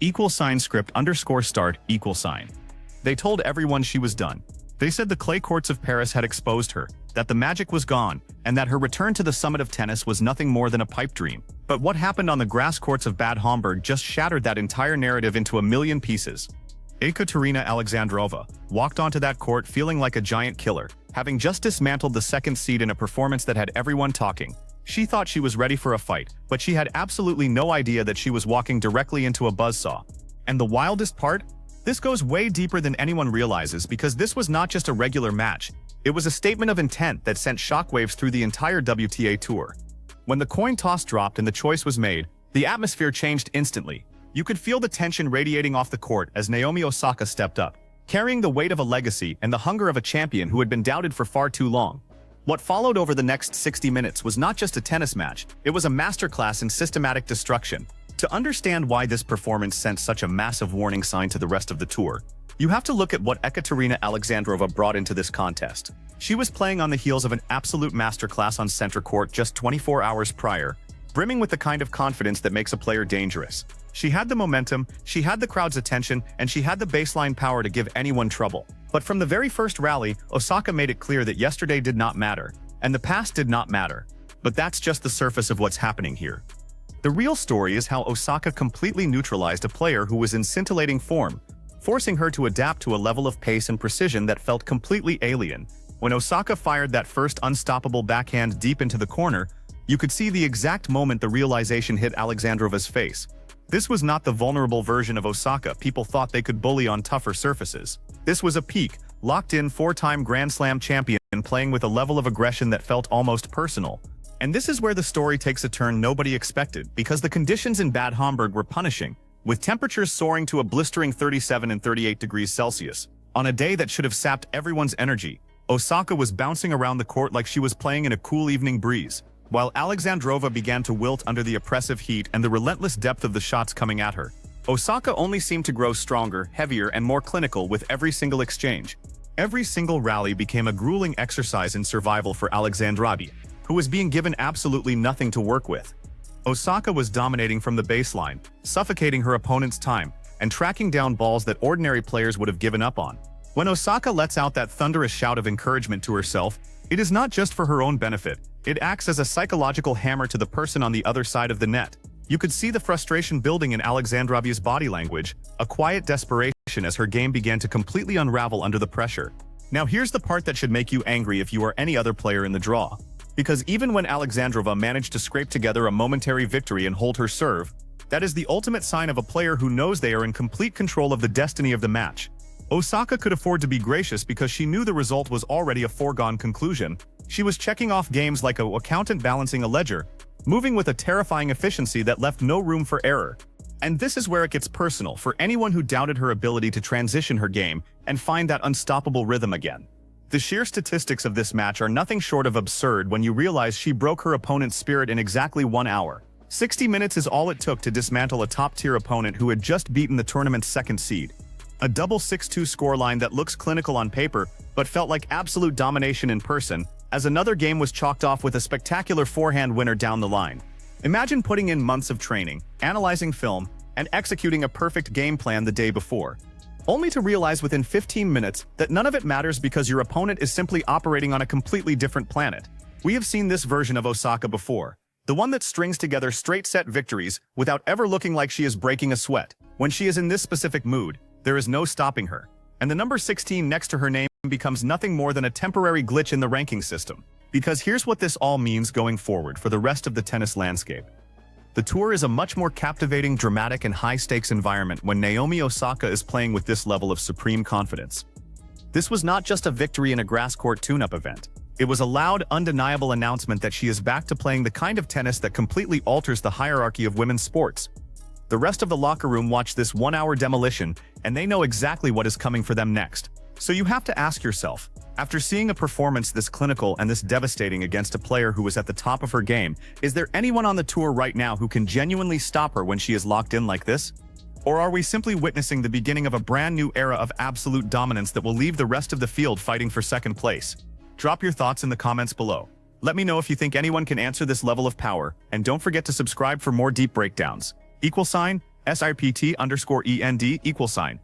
=script_start=. They told everyone she was done. They said the clay courts of Paris had exposed her, that the magic was gone, and that her return to the summit of tennis was nothing more than a pipe dream. But what happened on the grass courts of Bad Homburg just shattered that entire narrative into a million pieces. Ekaterina Alexandrova walked onto that court feeling like a giant killer, having just dismantled the second seed in a performance that had everyone talking. She thought she was ready for a fight, but she had absolutely no idea that she was walking directly into a buzzsaw. And the wildest part? This goes way deeper than anyone realizes, because this was not just a regular match. It was a statement of intent that sent shockwaves through the entire WTA tour. When the coin toss dropped and the choice was made, the atmosphere changed instantly. You could feel the tension radiating off the court as Naomi Osaka stepped up, carrying the weight of a legacy and the hunger of a champion who had been doubted for far too long. What followed over the next 60 minutes was not just a tennis match, it was a masterclass in systematic destruction. To understand why this performance sent such a massive warning sign to the rest of the tour, you have to look at what Ekaterina Alexandrova brought into this contest. She was playing on the heels of an absolute masterclass on center court just 24 hours prior, brimming with the kind of confidence that makes a player dangerous. She had the momentum, she had the crowd's attention, and she had the baseline power to give anyone trouble. But from the very first rally, Osaka made it clear that yesterday did not matter, and the past did not matter. But that's just the surface of what's happening here. The real story is how Osaka completely neutralized a player who was in scintillating form, forcing her to adapt to a level of pace and precision that felt completely alien. When Osaka fired that first unstoppable backhand deep into the corner, you could see the exact moment the realization hit Alexandrova's face. This was not the vulnerable version of Osaka people thought they could bully on tougher surfaces. This was a peak, locked-in four-time Grand Slam champion playing with a level of aggression that felt almost personal. And this is where the story takes a turn nobody expected, because the conditions in Bad Homburg were punishing, with temperatures soaring to a blistering 37 and 38 degrees Celsius. On a day that should have sapped everyone's energy, Osaka was bouncing around the court like she was playing in a cool evening breeze, while Alexandrova began to wilt under the oppressive heat and the relentless depth of the shots coming at her. Osaka only seemed to grow stronger, heavier, and more clinical with every single exchange. Every single rally became a grueling exercise in survival for Alexandrova, who was being given absolutely nothing to work with. Osaka was dominating from the baseline, suffocating her opponent's time, and tracking down balls that ordinary players would have given up on. When Osaka lets out that thunderous shout of encouragement to herself, it is not just for her own benefit, it acts as a psychological hammer to the person on the other side of the net. You could see the frustration building in Alexandrova's body language, a quiet desperation as her game began to completely unravel under the pressure. Now here's the part that should make you angry if you are any other player in the draw. Because even when Alexandrova managed to scrape together a momentary victory and hold her serve, that is the ultimate sign of a player who knows they are in complete control of the destiny of the match. Osaka could afford to be gracious because she knew the result was already a foregone conclusion. She was checking off games like an accountant balancing a ledger, moving with a terrifying efficiency that left no room for error. And this is where it gets personal for anyone who doubted her ability to transition her game and find that unstoppable rhythm again. The sheer statistics of this match are nothing short of absurd when you realize she broke her opponent's spirit in exactly 1 hour. 60 minutes is all it took to dismantle a top-tier opponent who had just beaten the tournament's second seed. A double 6-2 scoreline that looks clinical on paper, but felt like absolute domination in person, as another game was chalked off with a spectacular forehand winner down the line. Imagine putting in months of training, analyzing film, and executing a perfect game plan the day before, only to realize within 15 minutes that none of it matters because your opponent is simply operating on a completely different planet. We have seen this version of Osaka before, the one that strings together straight-set victories without ever looking like she is breaking a sweat. When she is in this specific mood, there is no stopping her, and the number 16 next to her name becomes nothing more than a temporary glitch in the ranking system. Because here's what this all means going forward for the rest of the tennis landscape. The tour is a much more captivating, dramatic, and high-stakes environment when Naomi Osaka is playing with this level of supreme confidence. This was not just a victory in a grass court tune-up event. It was a loud, undeniable announcement that she is back to playing the kind of tennis that completely alters the hierarchy of women's sports. The rest of the locker room watched this 1-hour demolition, and they know exactly what is coming for them next. So you have to ask yourself, after seeing a performance this clinical and this devastating against a player who was at the top of her game, is there anyone on the tour right now who can genuinely stop her when she is locked in like this? Or are we simply witnessing the beginning of a brand new era of absolute dominance that will leave the rest of the field fighting for second place? Drop your thoughts in the comments below. Let me know if you think anyone can answer this level of power, and don't forget to subscribe for more deep breakdowns. SIPT_END equal sign.